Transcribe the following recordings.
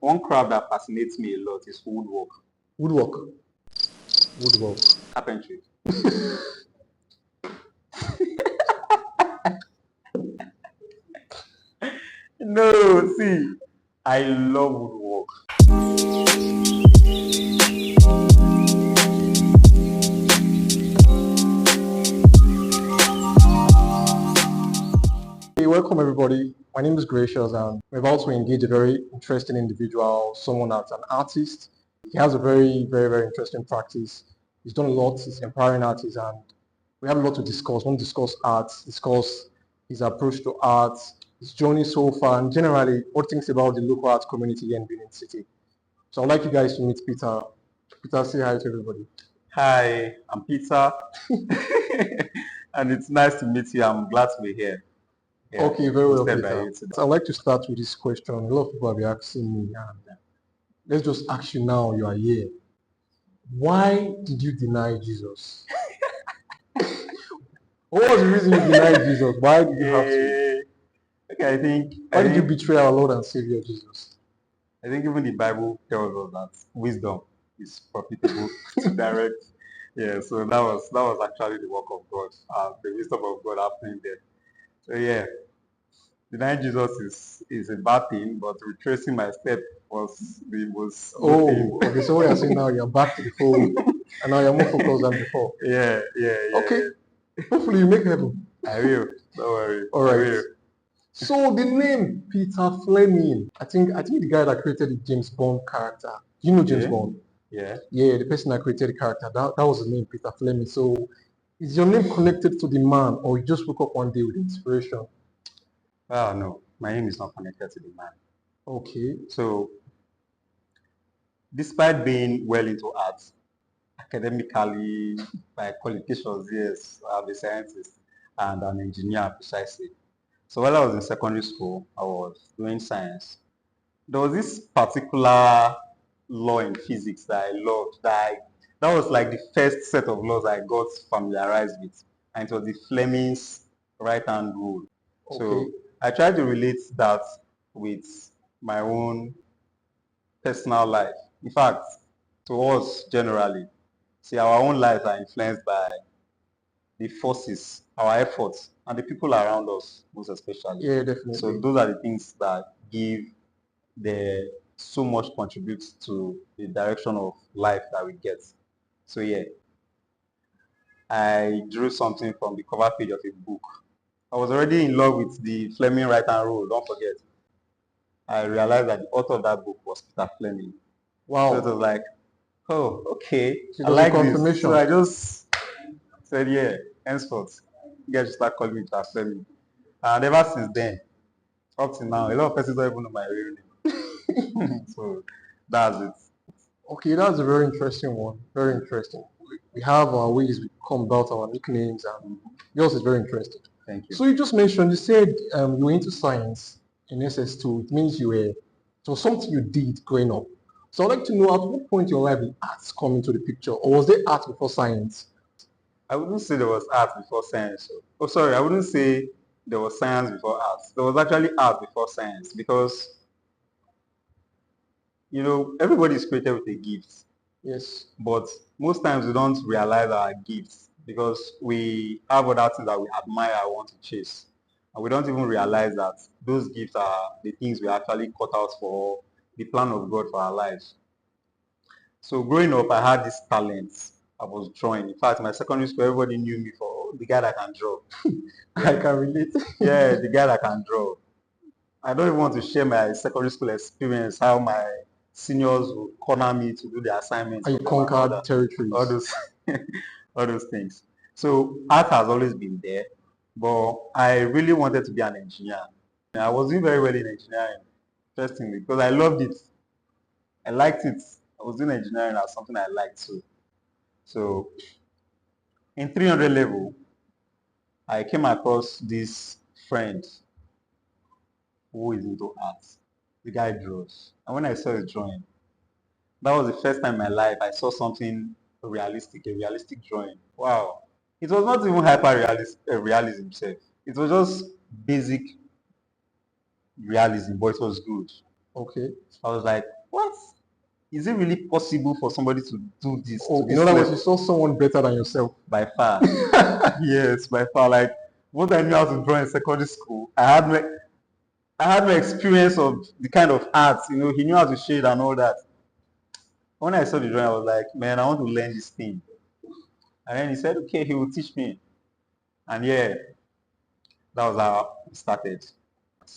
One craft that fascinates me a lot is woodwork, Woodwork. Woodwork. carpentry. No, see, I love woodwork. Hey, welcome everybody. My name is Gracious and we're about to engage a very interesting individual, someone that's an artist. He has a very interesting practice. He's done a lot, he's an empowering artist and we have a lot to discuss. We want to discuss art, discuss his approach to art, his journey so far, and generally what he thinks about the local art community here in Benin-city. So I'd like you guys to meet Peter. Peter, say hi to everybody. Hi, I'm Peter, and it's nice to meet you. I'm glad to be here. Yeah, Okay, very well, hosted by Peter. you today. So I'd like to start with this question. A lot of people have been asking me, and let's just ask you now, you are here. Why did you deny Jesus? What was the reason you denied Jesus? Why did you have to? Okay, Why did you betray our Lord and Savior Jesus? I think even the Bible tells us that wisdom is profitable to direct. Yeah, so that was actually the work of God, the wisdom of God happening there. So yeah, denying Jesus is a bad thing, but retracing my step was good thing. Oh, okay. So what you're saying now, you're back to the fold, and now you're more focused than before. Yeah. Okay. Hopefully you make heaven. I will. Don't worry. All I right. will. So the name Peterfleming, I think the guy that created the James Bond character. You know James Yeah. Bond? Yeah. Yeah, the person that created the character. That was the name Peterfleming. So is your name connected to the man, or you just woke up one day with inspiration? Oh no, my name is not connected to the man. Okay. So despite being well into arts, academically, by qualifications, yes, I'm a scientist and an engineer precisely. So while I was in secondary school, I was doing science. There was this particular law in physics that I loved. That was like the first set of laws I got familiarized with, and it was the Fleming's right-hand rule. Okay. So I tried to relate that with my own personal life. In fact, to us generally, see, our own lives are influenced by the forces, our efforts, and the people around us, most especially. Yeah, So definitely. those are the things that give the so much contributes to the direction of life that we get. So yeah, I drew something from the cover page of a book. I was already in love with the Fleming right hand rule, don't forget. I realized that the author of that book was Peter Fleming. So it was Wow. like, oh, okay, So it I was a like this. So confirmation. I just said, yeah, henceforth, you guys should start calling me Peter Fleming. And ever since then, up to now, a lot of persons don't even know my real name. So that's it. Okay, that's a very interesting one. Very interesting. We have our ways we come about our nicknames, and yours is very interesting. Thank you. So you just mentioned, you said you were into science in SS2. It means it was something you did growing up. So I'd like to know at what point in your life did arts come into the picture, or was there art before science? I wouldn't say there was art before science. Oh, sorry, I wouldn't say there was science before art. There was actually art before science because, everybody is created with a gift. Yes. But most times we don't realize our gifts because we have other things that we admire and want to chase. And we don't even realize that those gifts are the things we actually cut out for the plan of God for our lives. So growing up, I had this talent. I was drawing. In fact, my secondary school, everybody knew me for the guy that can draw. I Yeah, can relate. yeah, the guy that can draw. I don't even want to share my secondary school experience, how my seniors would corner me to do the assignments And for you them and conquered all territories. those all those things. So art has always been there, but I really wanted to be an engineer. And I was doing very well in engineering, interestingly, because I loved it. I liked it. I was doing engineering as something I liked too. So in 300 level, I came across this friend who is into art. The guy draws. And when I saw his drawing, that was the first time in my life I saw something realistic, a realistic drawing. Wow. It was not even realism itself. It was just basic realism, but it was good. Okay. I was like, what? Is it really possible for somebody to do this to Oh, in this other words, you level? saw someone better than yourself. By far. Yes, by far. Like what I knew how to draw in secondary school, I had no experience of the kind of art, he knew how to shade and all that. When I saw the drawing, I was like, man, I want to learn this thing. And then he said, okay, he will teach me. And yeah, that was how it started.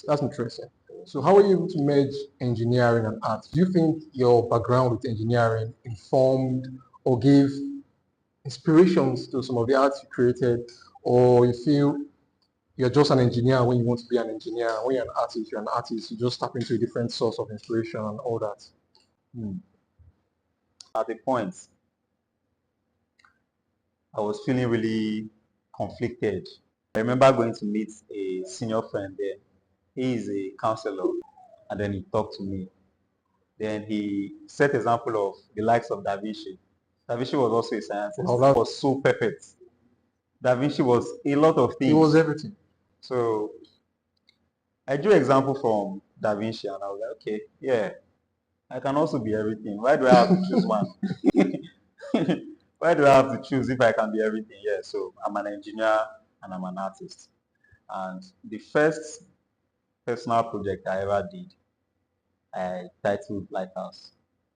That's interesting. So how were you able to merge engineering and art? Do you think your background with engineering informed or gave inspirations to some of the arts you created, or you feel you're just an engineer when you want to be an engineer, when you're an artist, you're an artist, you just tap into a different source of inspiration and all that? Hmm. At a point, I was feeling really conflicted. I remember going to meet a senior friend there. He is a counselor, and then he talked to me. Then he set example of the likes of Da Vinci. Da Vinci was also a Wow, scientist. He that, was so perfect. Da Vinci was a lot of it was things. everything. So I drew example from Da Vinci, and I was like, okay, yeah, I can also be everything. Why do I have to choose one? Why do I have to choose if I can be everything? Yeah, so I'm an engineer and I'm an artist. And the first personal project I ever did, I titled Lighthouse.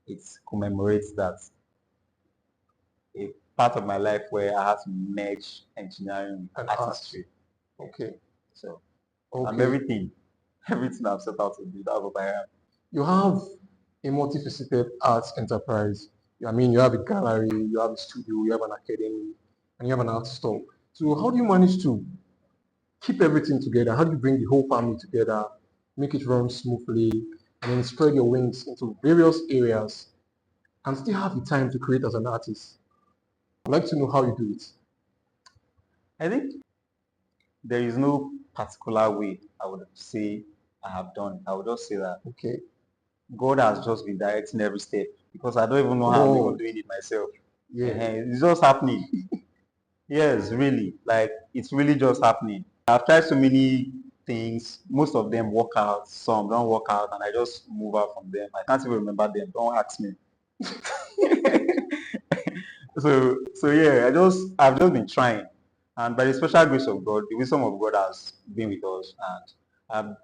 It commemorates that a part of my life where I had to merge engineering And with art. artistry. Yeah. Okay. So I'm Okay. everything. Everything I've set out to do, that's what I am. You have a multifaceted arts enterprise. I mean, you have a gallery, you have a studio, you have an academy, and you have an art store. So how do you manage to keep everything together? How do you bring the whole family together, make it run smoothly, and then spread your wings into various areas and still have the time to create as an artist? I'd like to know how you do it. I think there is no particular way I would say I have done it. I would just say that Okay. God has just been directing every step because I don't even know how I'm even Oh, doing it myself. yeah. It's just happening. Yes, really. Like it's really just happening. I've tried so many things. Most of them work out, some don't work out, and I just move out from them. I can't even remember them. Don't ask me. So yeah, I've just been trying. And by the special grace of God, the wisdom of God has been with us. And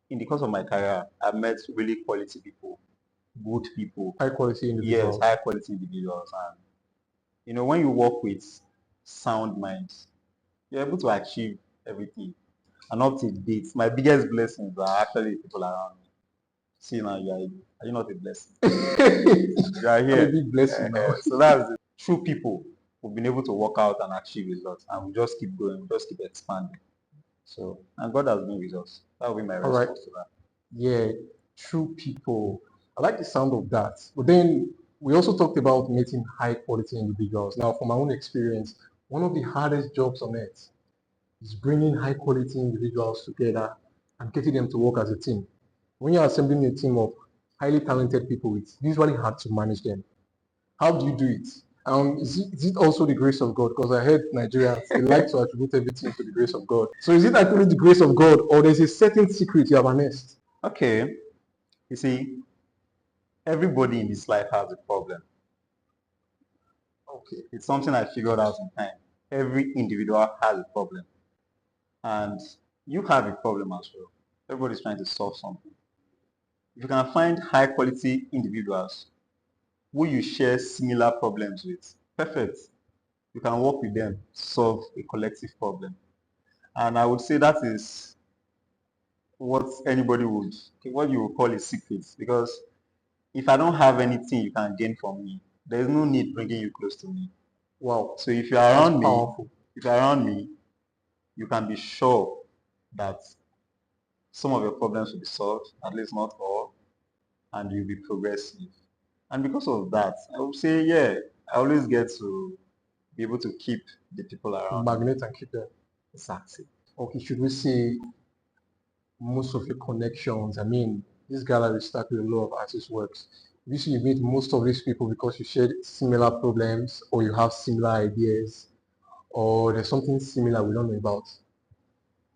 in the course of my career, I've met really quality people, good people. High quality Yes, individuals. high quality individuals. And when you work with sound minds, you're able to achieve everything. And up to date, my biggest blessings are actually the people around me. See now, are you not a blessing? You are I'm a here. big blessing now. So that's the true people who've been able to work out and achieve a lot. And we just keep going, we just keep expanding. So, and God has been with us. That will be my All right. response to that. Yeah, true people. I like the sound of that. But then we also talked about meeting high quality individuals. Now, from my own experience, one of the hardest jobs on earth is bringing high quality individuals together and getting them to work as a team. When you're assembling a team of highly talented people, it's usually hard to manage them. How do you do it? Is it also the grace of God? Because I heard Nigerians, they like to attribute everything to the grace of God. So is it actually the grace of God, or there's a certain secret you have unearthed? Okay. You see, everybody in this life has a problem. Okay. It's something I figured out in time. Every individual has a problem. And you have a problem as well. Everybody's trying to solve something. If you can find high quality individuals who you share similar problems with, perfect. You can work with them, solve a collective problem. And I would say that is what anybody would, what you would call a secret. Because if I don't have anything you can gain from me, there's no need bringing you close to me. Wow, So if you're that's around me, powerful. you can be sure that some of your problems will be solved, at least not all, and you'll be progressive. And because of that, I would say, yeah, I always get to be able to keep the people around me. Magnet and keep them. Exactly. Okay, should we say most of your connections? I mean, this gallery started with a lot of artist works. You see, you meet most of these people because you share similar problems, or you have similar ideas, or there's something similar we don't know about.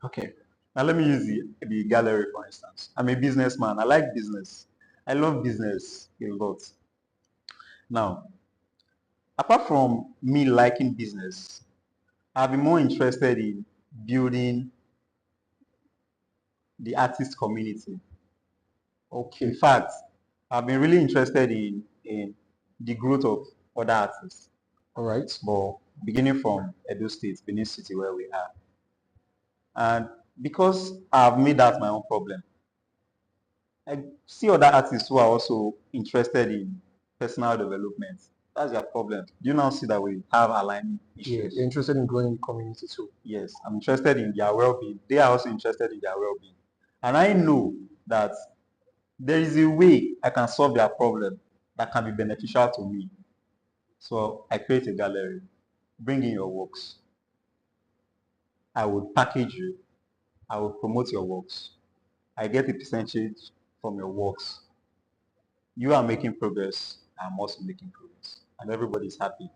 Okay. Now let me use the gallery for instance. I'm a businessman. I like business. I love business a lot. Now, apart from me liking business, I've been more interested in building the artist community. Okay. In fact, I've been really interested in the growth of other artists. All right. But beginning from Edo State, Benin-city, where we are. And because I've made that my own problem, I see other artists who are also interested in personal development. That's their problem. Do you now see that we have alignment Yeah, issues? you're interested in growing the community too. Yes, I'm interested in their well-being. They are also interested in their well-being. And I know that there is a way I can solve their problem that can be beneficial to me. So I create a gallery, bring in your works. I would package you. I would promote your works. I get a percentage from your works. You are making progress. I'm also making progress. And everybody's happy.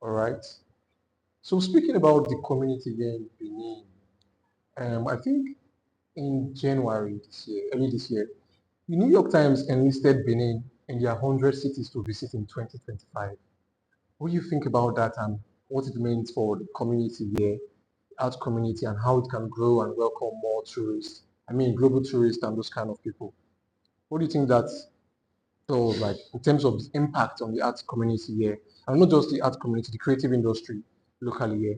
All right. So speaking about the community here in Benin, I think in January this year, early this year, the New York Times enlisted Benin in their 100 cities to visit in 2025. What do you think about that and what it means for the community here, the art community, and how it can grow and welcome more tourists? I mean, global tourists and those kind of people. What do you think that does, like, in terms of the impact on the art community here, and not just the art community, the creative industry locally here?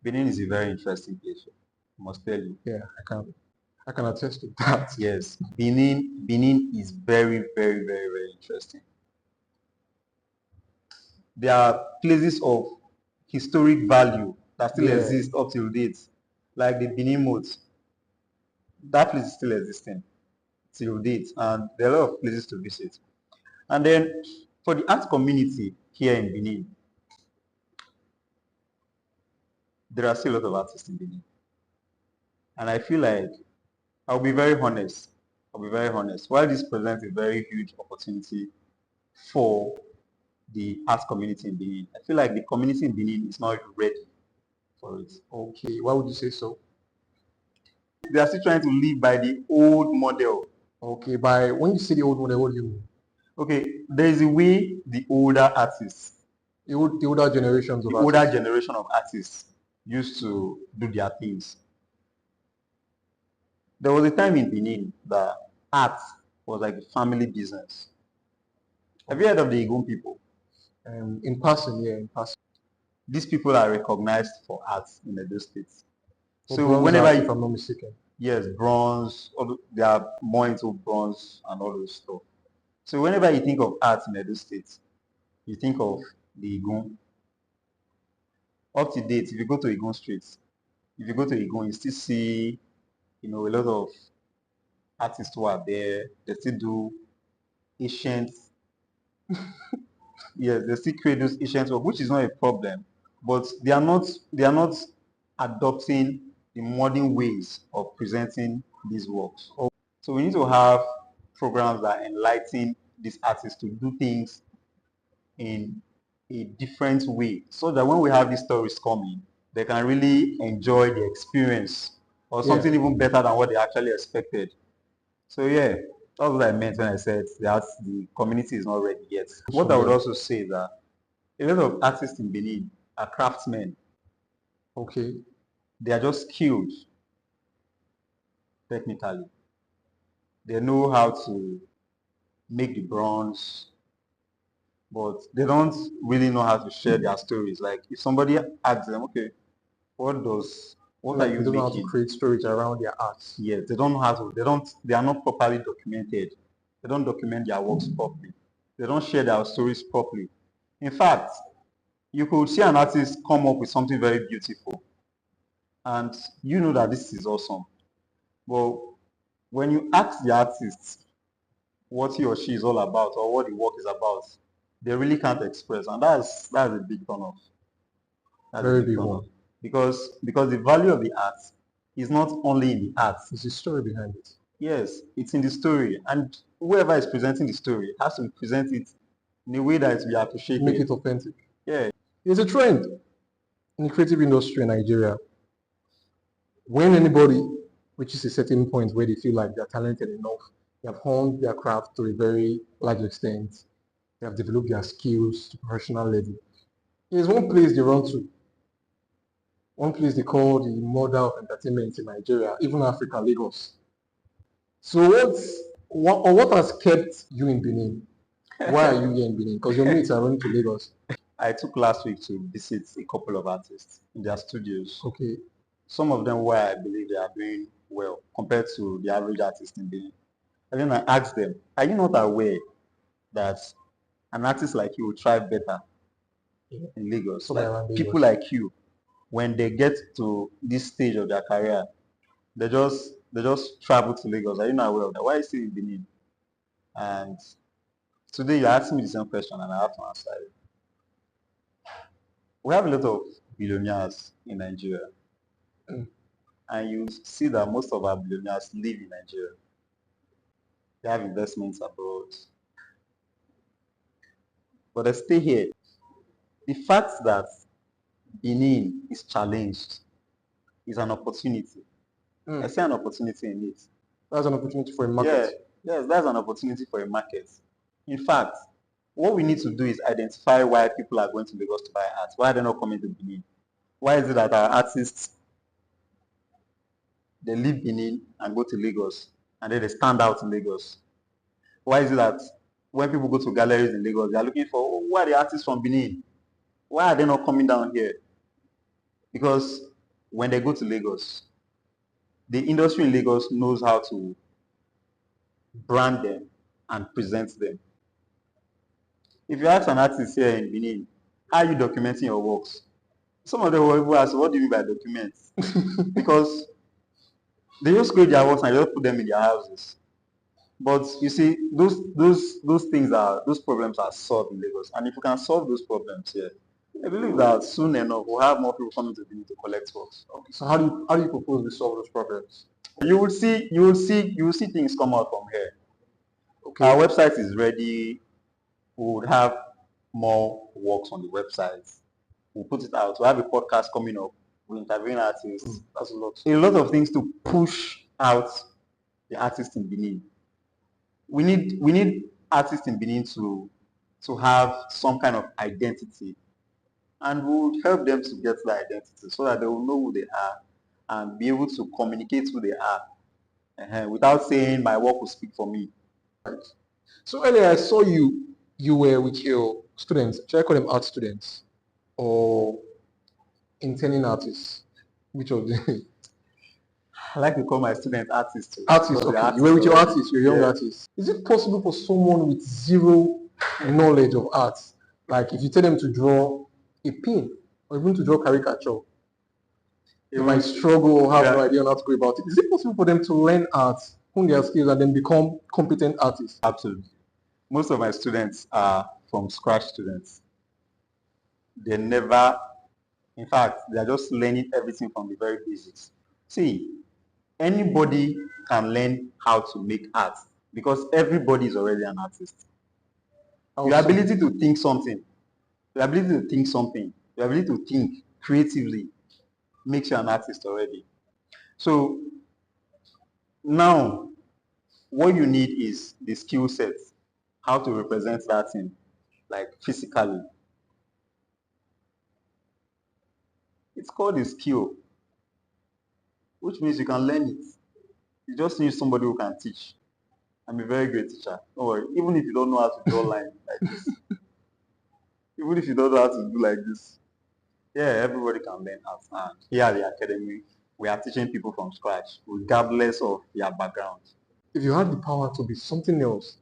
Benin is a very interesting place. I must tell you. Yeah, I can attest to that. Yes, Benin is very, very, very, very interesting. There are places of historic value that still Yeah. exist up till date, like the Benin Moat. That place is still existing till date, and there are a lot of places to visit. And then for the art community here in Benin, there are still a lot of artists in Benin. And I feel like I'll be very honest. I'll be very honest. While this presents a very huge opportunity for the art community in Benin, I feel like the community in Benin is not ready for it. Okay, why would you say so? They are still trying to live by the old model. Okay, by when you say the old model, what do you mean? Okay, there is a way the older artists, The older generations of the older artists. generation of artists used to do their things. There was a time in Benin that art was like a family business. Have you heard of the Igun people? In passing, yeah, in passing. These people are recognized for art in Edo State. For So bronze whenever art, if I'm not mistaken. yes, bronze, they are more into bronze and all those stuff. So whenever you think of art in Edo State, you think of the Igun. Up to date, if you go to Igun Street, if you go to Igun, you still see, a lot of artists who are there. They still do ancient, yes, they still create those ancient work, which is not a problem. But they are not adopting the modern ways of presenting these works. So we need to have programs that enlighten these artists to do things in a different way so that when we have these stories coming, they can really enjoy the experience or Yeah. something even better than what they actually expected. So yeah, that's what I meant when I said that the community is not ready yet. What I would also say is that a lot of artists in Benin are craftsmen. Okay. They are just skilled technically. They know how to make the bronze, but they don't really know how to share their stories. Like if somebody asks them, okay, what are Like you they don't know how to making? create stories around their art. Yes, they don't know how to, they are not properly documented. They don't document their works properly. They don't share their stories properly. In fact, you could see an artist come up with something very beautiful and you know that this is awesome. But when you ask the artist what he or she is all about or what the work is about, they really can't express. And that's a big turn off. That's a Very big big turn one. off. Because the value of the art is not only in the art. There's a story behind it. Yes, it's in the story. And whoever is presenting the story has to present it in a way that it will be appreciated. Make it authentic. Yeah. There's a trend in the creative industry in Nigeria. when anybody reaches a certain point where they feel like they're talented enough, they have honed their craft to a very large extent, they have developed their skills to professional level. There's one place they run to, one place they call the mother of entertainment in Nigeria, even Africa, Lagos. So what has kept you in Benin? Why are you here in Benin? Because your mates are running to Lagos. I took last week to visit a couple of artists in their studios. Okay. Some of them where I believe they are doing well compared to the average artist in Benin. And then I asked them, are you not aware that an artist like you will thrive better in Lagos? Somewhere Like around people Lagos. like you, when they get to this stage of their career, they just travel to Lagos. Are you not aware of that? Why are you still in Benin? And today you're asking me the same question and I have to answer it. We have a lot of billionaires in Nigeria. Mm. And you see that most of our billionaires live in Nigeria. They have investments abroad. But they stay here. The fact that Benin is challenged is an opportunity. I see an opportunity in it. That's an opportunity for a Yeah, market. yes, that's an opportunity for a market. In fact, what we need to do is identify why people are going to Lagos to buy art. Why are they not coming to Benin? Why is it that our artists, they leave Benin and go to Lagos and then they stand out in Lagos? Why is it that when people go to galleries in Lagos, they are looking for, oh, who are the artists from Benin? Why are they not coming down here? Because when they go to Lagos, the industry in Lagos knows how to brand them and present them. If you ask an artist here in Benin, how are you documenting your works? Some of them will even ask, what do you mean by documents? Because they just create their works and just put them in their houses. But you see, those problems are solved in Lagos. And if you can solve those problems here, I believe that soon enough we'll have more people coming to Benin to collect works. Okay. So how do you propose we solve those problems? You will see things come out from here. Okay. Our website is ready. We would have more works on the website. We'll put it out. We have a podcast coming up. We're interviewing artists. That's a lot. A lot of things to push out the artists in Benin. We need artists in Benin to have some kind of identity, and we would help them to get that identity so that they will know who they are and be able to communicate who they are without saying my work will speak for me. Right. So earlier I saw you were with your students. Should I call them art students or interning artists? Which of them? I like to call my students artists too. Artists, because they're okay. You were with your already. artists, your young Yeah. artists. Is it possible for someone with zero knowledge of art, like if you tell them to draw a pin or even to draw caricature, they might struggle or have no idea on how to go about it. Is it possible for them to learn art, hone their skills, and then become competent artists? Absolutely. Most of my students are from scratch students. They never, in fact, they are just learning everything from the very basics. See, anybody can learn how to make art because everybody is already an artist. Your Awesome. ability to think something, your ability to think something, your ability to think creatively makes you an artist already. So now, what you need is the skill set, how to represent that thing, like physically. It's called a skill, which means you can learn it. You just need somebody who can teach. I'm a very great teacher. Don't worry. Even if you don't know how to draw lines like this, even if you don't know how to do like this, yeah, everybody can learn art. And here at the academy, we are teaching people from scratch, regardless of their background. If you had the power to be something else,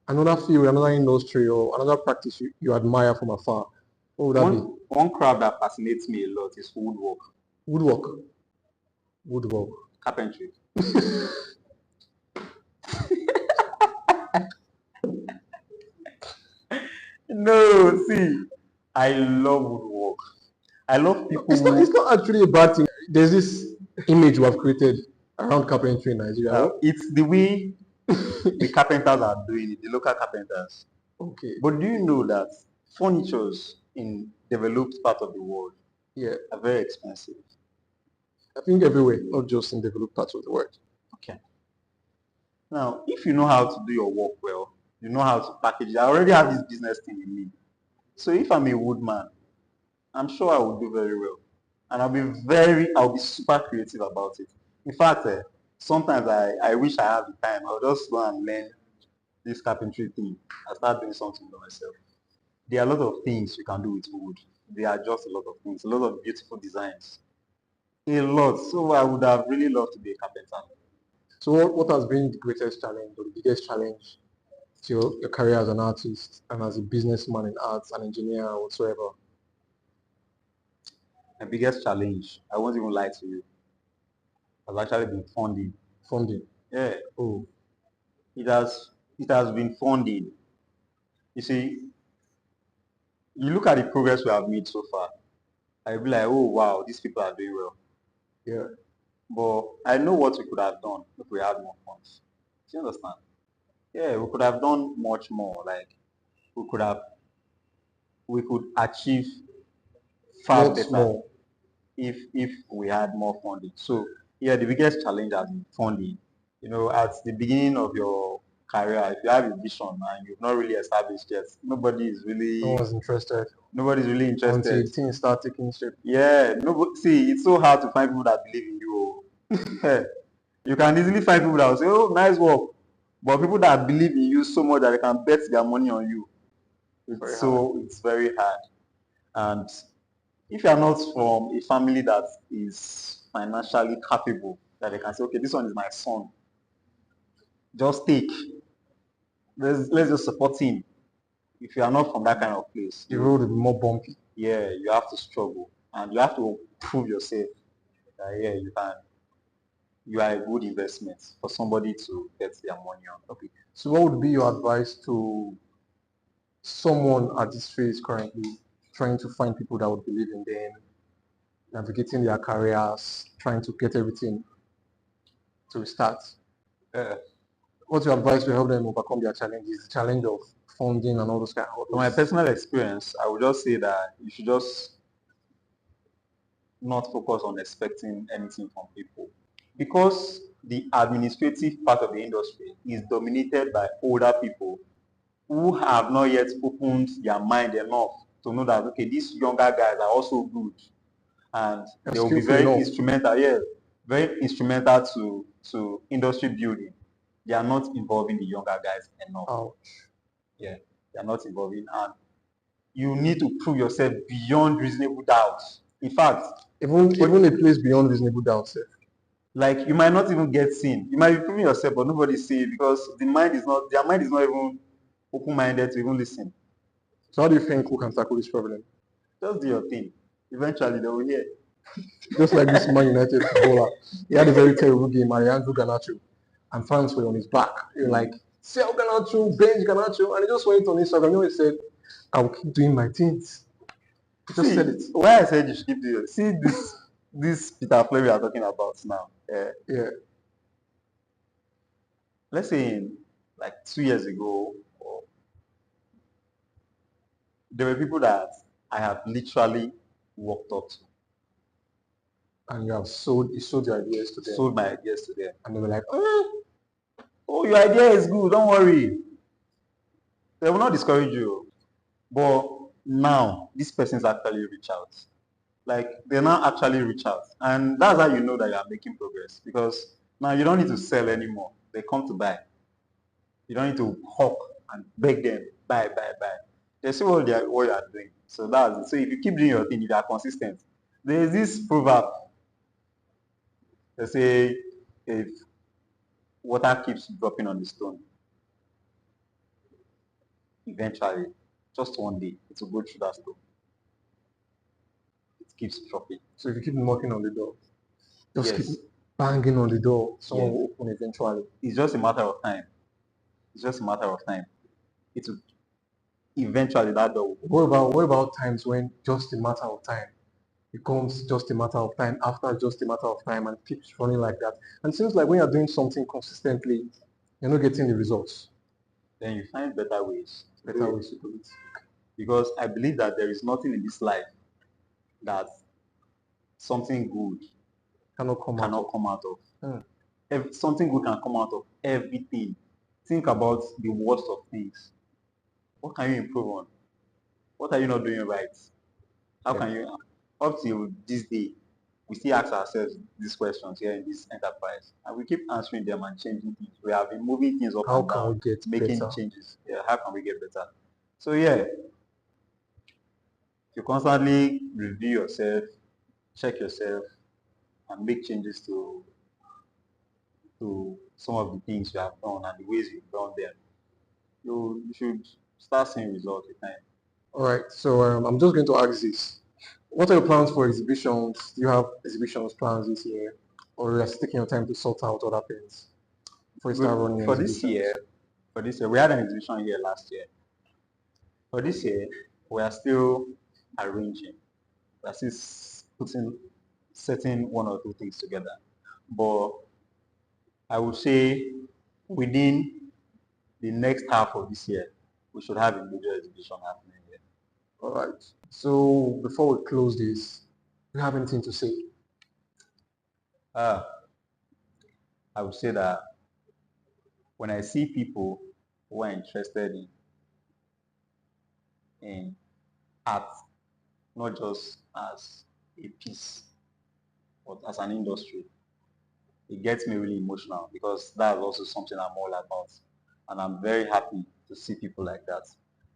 another field, another industry, or another practice you admire from afar, what would that be? One craft that fascinates me a lot is woodwork, Woodwork. Woodwork. carpentry. No, see, I love woodwork. I love people. It's not actually a bad thing. There's this image we have created around carpentry in Nigeria. It's the way the carpenters are doing it, the local carpenters. Okay. But do you know that furnitures in developed part of the world Yeah. are very expensive? I think everywhere, not just in developed parts of the world. Okay. Now, if you know how to do your work well, you know how to package it. I already have this business thing in me. So if I'm a woodman, I'm sure I will do very well. And I'll be super creative about it. In fact, sometimes I wish I had the time. I'll just go and learn this carpentry thing and start doing something by myself. There are a lot of things you can do with wood. There are just a lot of things, a lot of beautiful designs. A lot. So I would have really loved to be a carpenter. So what has been the greatest challenge or the biggest challenge to your career as an artist and as a businessman in arts, an engineer, or whatsoever? My biggest challenge, I won't even lie to you, has actually been funding. Funding. Yeah, Oh, it has been funding. You see, you look at the progress we have made so far, I'll be like, oh wow, these people are doing well. yeah. But I know what we could have done if we had more funds. Do you understand? Yeah, we could have done much more. Like we could have we could achieve far What's better more? if we had more funding. So yeah, the biggest challenge has been funding. At the beginning of your career, if you have a vision and you've not really established yet, No one's interested nobody's really interested. until things start taking shape. Yeah, no, see, it's so hard to find people that believe in you. Oh. You can easily find people that will say, "Oh, nice work," but people that believe in you so much that they can bet their money on you, Very hard. it's very hard. And if you are not from a family that is financially capable, that they can say, "Okay, this one is my son, just take, let's just support him." If you are not from that kind of place, The road will be more bumpy. yeah, you have to struggle and you have to prove yourself that yeah, you are a good investment for somebody to get their money on. Okay. So what would be your advice to someone at this phase currently trying to find people that would believe in them, navigating their careers, trying to get everything to start? Uh, What's your advice to help them overcome their challenges, the challenge of funding and all those kind of from my things? personal experience, I would just say that you should just not focus on expecting anything from people because the administrative part of the industry is dominated by older people who have not yet opened their mind enough to know that okay, these younger guys are also good and They're they will be skillful very enough. instrumental, yeah, very instrumental to industry building. They are not involving the younger guys enough. Ouch. Yeah, they are not involving, and you need to prove yourself beyond reasonable doubt. In fact, Even a place beyond reasonable doubt, sir. like you might not even get seen. You might be proving yourself, but nobody see it because their mind is not even open-minded to even listen. So how do you think we can tackle this problem? Just do your thing. Eventually they will hear. Just like this Man United footballer, he had a very terrible game, Andrew Garnacho, and fans were on his back. They were like, sell Garnacho, bench Garnacho, and he just went on Instagram. You know, he said, I will keep doing my things. He just said See, it. why I said you should keep doing it. See this Peterfleming we are talking about now. Yeah. Let's say in like 2 years ago, or, there were people that I have literally walked up to, And you sold your ideas to them. sold my ideas to them. And they were like, Oh, your idea is good, don't worry. They will not discourage you. But now, these persons actually reach out. Like, they now actually reach out. And that's how you know that you are making progress. Because now you don't need to sell anymore. They come to buy. You don't need to hawk and beg them, buy, buy, buy. They see what you are doing. So that's it. So if you keep doing your thing, if you are consistent, there is this proverb. They say, if water keeps dropping on the stone, eventually, just one day, it will go through that stone. It keeps dropping. so if you keep knocking on the door, just keep Yes, banging on the door, someone yes. will open eventually. It's just a matter of time. It's just a matter of time. It will eventually that door. What about times when just a matter of time becomes just a matter of time after just a matter of time and keeps running like that? And it seems like when you're doing something consistently, you're not getting the results. Then you find better ways to do Better it. ways to do it. Because I believe that there is nothing in this life that something good cannot come out cannot of. come out of. Something good can come out of everything. Think about the worst of things. What can you improve on? What are you not doing right? How Yeah. can you, up till this day, we still ask ourselves these questions here in this enterprise, and we keep answering them and changing things. We have been moving things up How and can down, we get making better? changes. Yeah, how can we get better? So yeah, if you constantly review yourself, check yourself, and make changes to some of the things you have done and the ways you've done them, you should start seeing results with time. All right, so I'm just going to ask this. What are your plans for exhibitions? Do you have exhibitions plans this year? Or are you taking your time to sort out other things before you start running your For this year, exhibitions? we had an exhibition here last year. For this year, we are still arranging. We are still putting setting one or two things together. But I would say within the next half of this year, we should have a major exhibition happening here. All right. So before we close this, do you have anything to say? Uh, I would say that when I see people who are interested in art, not just as a piece, but as an industry, it gets me really emotional because that's also something I'm all about. And I'm very happy to see people like that.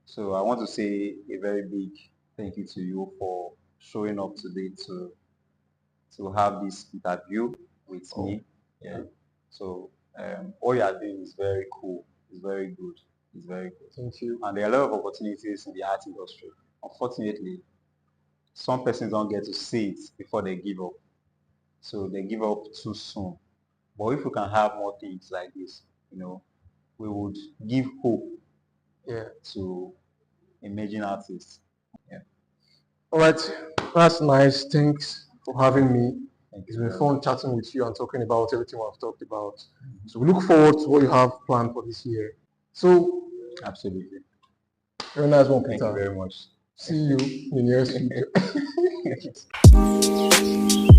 So I want to say a very big thank you to you for showing up today to have this interview with Oh, me. Yeah. So what you are doing is very cool. It's very good. It's very good. thank you. And there are a lot of opportunities in the art industry. Unfortunately, some persons don't get to see it before they give up. So they give up too soon. But if we can have more things like this, we would give hope Yeah. to emerging artists. Yeah. All right. That's nice. Thanks for having me. Thank It's you been very fun much. chatting with you and talking about everything we've talked about. So we look forward to what you have planned for this year. So Absolutely. very nice one, Thank you Peter. very much. See you in the nearest future.